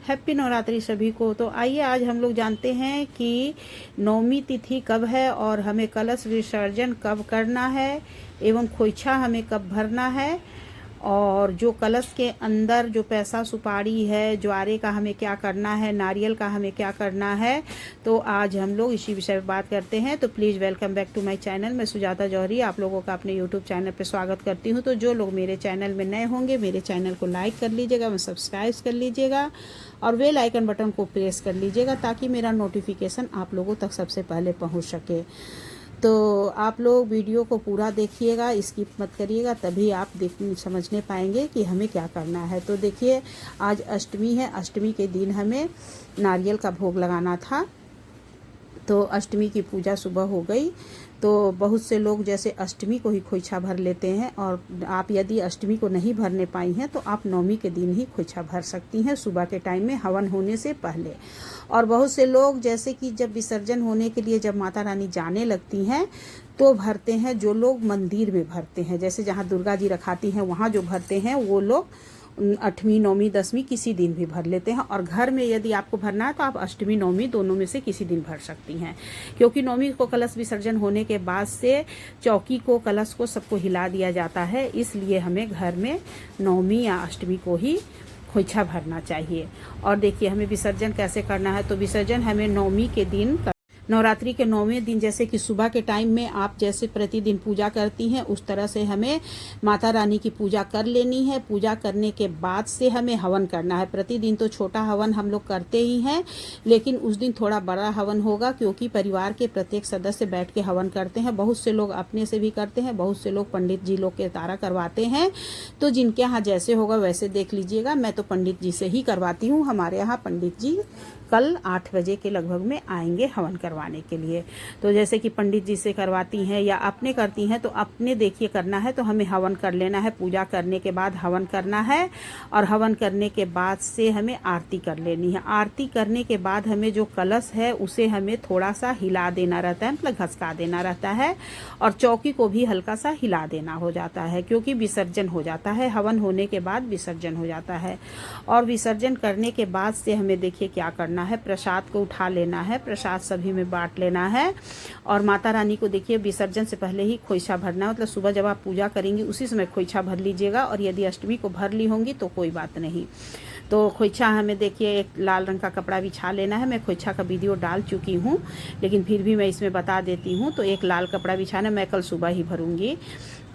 Happy Navratri सभी को। तो आइए आज हम लोग जानते हैं कि नवमी तिथि कब है और हमें कलश विसर्जन कब करना है एवं खोइछा हमें कब भरना है, और जो कलश के अंदर जो पैसा सुपारी है, ज्वारे का हमें क्या करना है, नारियल का हमें क्या करना है। तो आज हम लोग इसी विषय पर बात करते हैं। तो please welcome back to my channel. मैं सुजाता जौहरी आप लोगों का अपने यूट्यूब चैनल पर स्वागत करती हूं। तो जो लोग मेरे चैनल में नए होंगे मेरे चैनल को लाइक कर लीजिएगा, सब्सक्राइब कर लीजिएगा और बेल आइकन बटन को प्रेस कर लीजिएगा ताकि मेरा नोटिफिकेशन आप लोगों तक सबसे पहले पहुंच सके। तो आप लोग वीडियो को पूरा देखिएगा, स्किप मत करिएगा, तभी आप समझने पाएंगे कि हमें क्या करना है। तो देखिए आज अष्टमी है, अष्टमी के दिन हमें नारियल का भोग लगाना था। तो अष्टमी की पूजा सुबह हो गई। तो बहुत से लोग जैसे अष्टमी को ही खोइछा भर लेते हैं, और आप यदि अष्टमी को नहीं भरने पाई हैं तो आप नवमी के दिन ही खोइछा भर सकती हैं, सुबह के टाइम में हवन होने से पहले। और बहुत से लोग जैसे कि जब विसर्जन होने के लिए जब माता रानी जाने लगती हैं तो भरते हैं। जो लोग मंदिर में भरते हैं, जैसे जहाँ दुर्गा जी रखाती हैं वहाँ जो भरते हैं, वो लोग 8वीं 9वीं 10वीं किसी दिन भी भर लेते हैं। और घर में यदि आपको भरना है तो आप अष्टमी 9वीं दोनों में से किसी दिन भर सकती हैं, क्योंकि 9वीं को कलश विसर्जन होने के बाद से चौकी को, कलश को, सबको हिला दिया जाता है। इसलिए हमें घर में 9वीं या अष्टमी को ही खोइछा भरना चाहिए। और देखिए हमें विसर्जन कैसे करना है। तो विसर्जन हमें 9वीं के दिन, नवरात्रि के 9वें दिन, जैसे कि सुबह के टाइम में आप जैसे प्रतिदिन पूजा करती हैं उस तरह से हमें माता रानी की पूजा कर लेनी है। पूजा करने के बाद से हमें हवन करना है। प्रतिदिन तो छोटा हवन हम लोग करते ही हैं, लेकिन उस दिन थोड़ा बड़ा हवन होगा, क्योंकि परिवार के प्रत्येक सदस्य बैठ के हवन करते हैं। बहुत से लोग अपने से भी करते हैं, बहुत से लोग पंडित जी लोग के द्वारा करवाते हैं। तो जिनके यहाँ जैसे होगा वैसे देख लीजिएगा। मैं तो पंडित जी से ही करवाती हूँ। हमारे यहाँ पंडित जी कल 8 बजे के लगभग में आएंगे हवन करवाने के लिए। तो जैसे कि पंडित जी से करवाती हैं या अपने करती हैं, तो अपने देखिए करना है तो हमें हवन कर लेना है। पूजा करने के बाद हवन करना है, और हवन करने के बाद से हमें आरती कर लेनी है। आरती करने के बाद हमें जो कलश है उसे हमें थोड़ा सा हिला देना रहता है, मतलब घसका देना रहता है, और चौकी को भी हल्का सा हिला देना हो जाता है, क्योंकि विसर्जन हो जाता है। हवन होने के बाद विसर्जन हो जाता है। और विसर्जन करने के बाद से हमें देखिए क्या करना है। प्रसाद को उठा लेना है, प्रसाद सभी में बांट लेना है। और माता रानी को देखिए विसर्जन से पहले ही खोइछा भरना है, मतलब सुबह जब आप पूजा करेंगी उसी समय खोइछा भर लीजिएगा। और यदि अष्टमी को भर ली होंगी तो कोई बात नहीं। तो खोइछा हमें देखिए एक लाल रंग का कपड़ा बिछा लेना है। मैं खोइछा का वीडियो डाल चुकी हूँ, लेकिन फिर भी मैं इसमें बता देती हूँ। तो एक लाल कपड़ा बिछाना, मैं कल सुबह ही भरूंगी।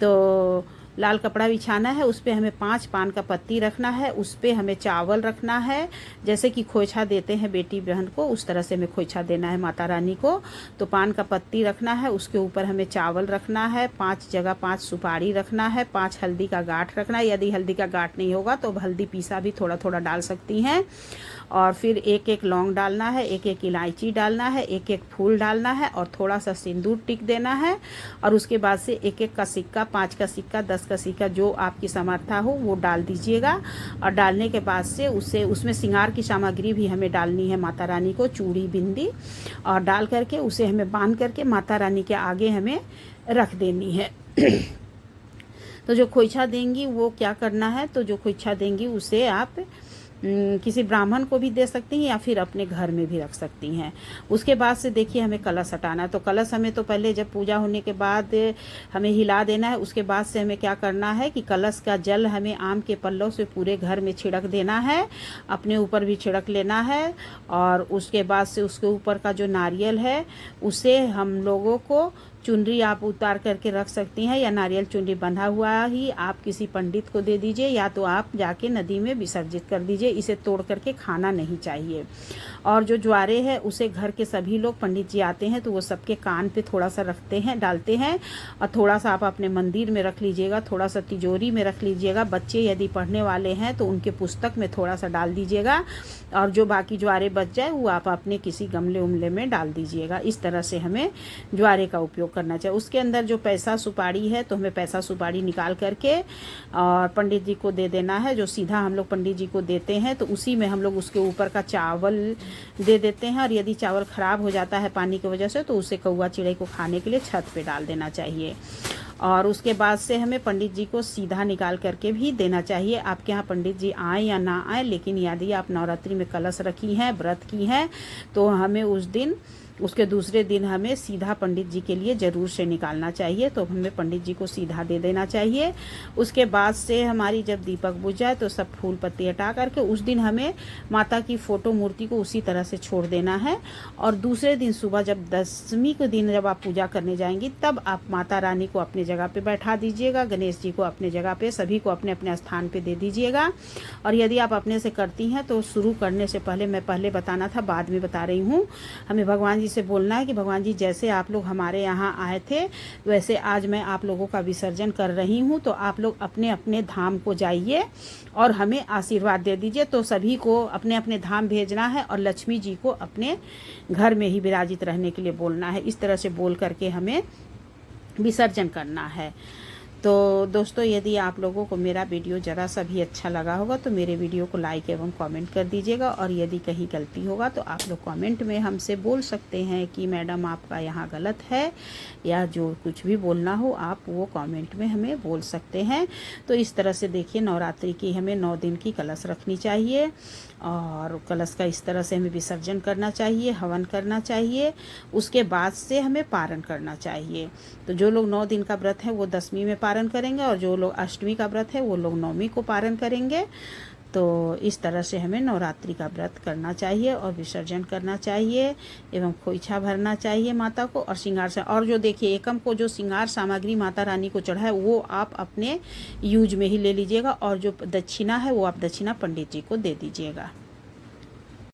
तो लाल कपड़ा बिछाना है, उस पर हमें 5 पान का पत्ती रखना है, उस पर हमें चावल रखना है। जैसे कि खोइछा देते हैं बेटी बहन को, उस तरह से हमें खोइछा देना है माता रानी को। तो पान का पत्ती रखना है, उसके ऊपर हमें चावल रखना है, 5 जगह 5 सुपारी रखना है, 5 हल्दी का गांठ रखना है। यदि हल्दी का गांठ नहीं होगा तो हल्दी पीसा भी थोड़ा थोड़ा डाल सकती हैं। और फिर एक एक लौंग डालना है, एक एक इलायची डालना है, एक एक फूल डालना है, और थोड़ा सा सिंदूर टिक देना है। और उसके बाद से एक एक का सिक्का, 5 का सिक्का, 10 का सिक्का, जो आपकी सामर्थ्य हो वो डाल दीजिएगा। और डालने के बाद से उसमें श्रृंगार की सामग्री भी हमें डालनी है माता रानी को, चूड़ी, बिंदी, और डाल करके उसे हमें बांध करके माता रानी के आगे हमें रख देनी है। तो जो खोइछा देंगी वो क्या करना है, तो जो खोइछा देंगी उसे आप किसी ब्राह्मण को भी दे सकती हैं या फिर अपने घर में भी रख सकती हैं। उसके बाद से देखिए हमें कलश हटाना है। तो कलश हमें तो पहले जब पूजा होने के बाद हमें हिला देना है। उसके बाद से हमें क्या करना है कि कलश का जल हमें आम के पल्लों से पूरे घर में छिड़क देना है, अपने ऊपर भी छिड़क लेना है। और उसके बाद से उसके ऊपर का जो नारियल है उसे हम लोगों को, चुनरी आप उतार करके रख सकती हैं, या नारियल चुनरी बंधा हुआ ही आप किसी पंडित को दे दीजिए, या तो आप जाके नदी में विसर्जित कर दीजिए। इसे तोड़ करके खाना नहीं चाहिए। और जो ज्वारे है उसे घर के सभी लोग, पंडित जी आते हैं तो वो सबके कान पे थोड़ा सा रखते हैं, डालते हैं। और थोड़ा सा आप अपने मंदिर में रख लीजिएगा, थोड़ा सा तिजोरी में रख लीजिएगा। बच्चे यदि पढ़ने वाले हैं तो उनके पुस्तक में थोड़ा सा डाल दीजिएगा। और जो बाकी ज्वारे बच जाए वो आप अपने किसी गमले उमले में डाल दीजिएगा। इस तरह से हमें ज्वारे का उपयोग करना चाहिए। उसके अंदर जो पैसा सुपारी है तो हमें पैसा सुपारी निकाल करके और पंडित जी को दे देना है। जो सीधा हम लोग पंडित जी को देते हैं तो उसी में हम लोग उसके ऊपर का चावल दे देते हैं। और यदि चावल खराब हो जाता है पानी की वजह से तो उसे कौवा चिड़ै को खाने के लिए छत पे डाल देना चाहिए। और उसके बाद से हमें पंडित जी को सीधा निकाल करके भी देना चाहिए। आपके यहाँ पंडित जी आए या ना आए, लेकिन यदि आप नवरात्रि में कलश रखी हैं, व्रत की हैं, तो हमें उस दिन, उसके दूसरे दिन हमें सीधा पंडित जी के लिए ज़रूर से निकालना चाहिए। तो हमें पंडित जी को सीधा दे देना चाहिए। उसके बाद से हमारी जब दीपक बुझ जाए तो सब फूल पत्ती हटा करके उस दिन हमें माता की फ़ोटो मूर्ति को उसी तरह से छोड़ देना है। और दूसरे दिन सुबह जब दशमी के दिन जब आप पूजा करने जाएंगी, तब आप माता रानी को अपने जगह पे बैठा दीजिएगा, गणेश जी को अपने जगह पे, सभी को अपने अपने स्थान पे दे दीजिएगा। और यदि आप अपने से करती हैं तो शुरू करने से पहले, मैं पहले बताना था बाद में बता रही हूँ, हमें भगवान से बोलना है कि भगवान जी जैसे आप लोग हमारे यहाँ आए थे वैसे आज मैं आप लोगों का विसर्जन कर रही हूँ, तो आप लोग अपने अपने धाम को जाइए और हमें आशीर्वाद दे दीजिए। तो सभी को अपने अपने धाम भेजना है और लक्ष्मी जी को अपने घर में ही विराजित रहने के लिए बोलना है। इस तरह से बोल करके हमें विसर्जन करना है। तो दोस्तों, यदि आप लोगों को मेरा वीडियो ज़रा सा भी अच्छा लगा होगा तो मेरे वीडियो को लाइक एवं कमेंट कर दीजिएगा। और यदि कहीं गलती होगा तो आप लोग कमेंट में हमसे बोल सकते हैं कि मैडम आपका यहाँ गलत है, या जो कुछ भी बोलना हो आप वो कमेंट में हमें बोल सकते हैं। तो इस तरह से देखिए, नवरात्रि की हमें 9 दिन की कलश रखनी चाहिए और कलश का इस तरह से हमें विसर्जन करना चाहिए, हवन करना चाहिए। उसके बाद से हमें पारण करना चाहिए। तो जो लोग 9 दिन का व्रत है वो दशमी में पारण करेंगे, और जो लोग अष्टमी का व्रत है वो लोग नवमी को पारण करेंगे। तो इस तरह से हमें नवरात्रि का व्रत करना चाहिए और विसर्जन करना चाहिए एवं खोइछा भरना चाहिए माता को। और श्रृंगार से, और जो देखिए एकम को जो श्रृंगार सामग्री माता रानी को चढ़ा है वो आप अपने यूज में ही ले लीजिएगा, और जो दक्षिणा है वो आप दक्षिणा पंडित जी को दे दीजिएगा।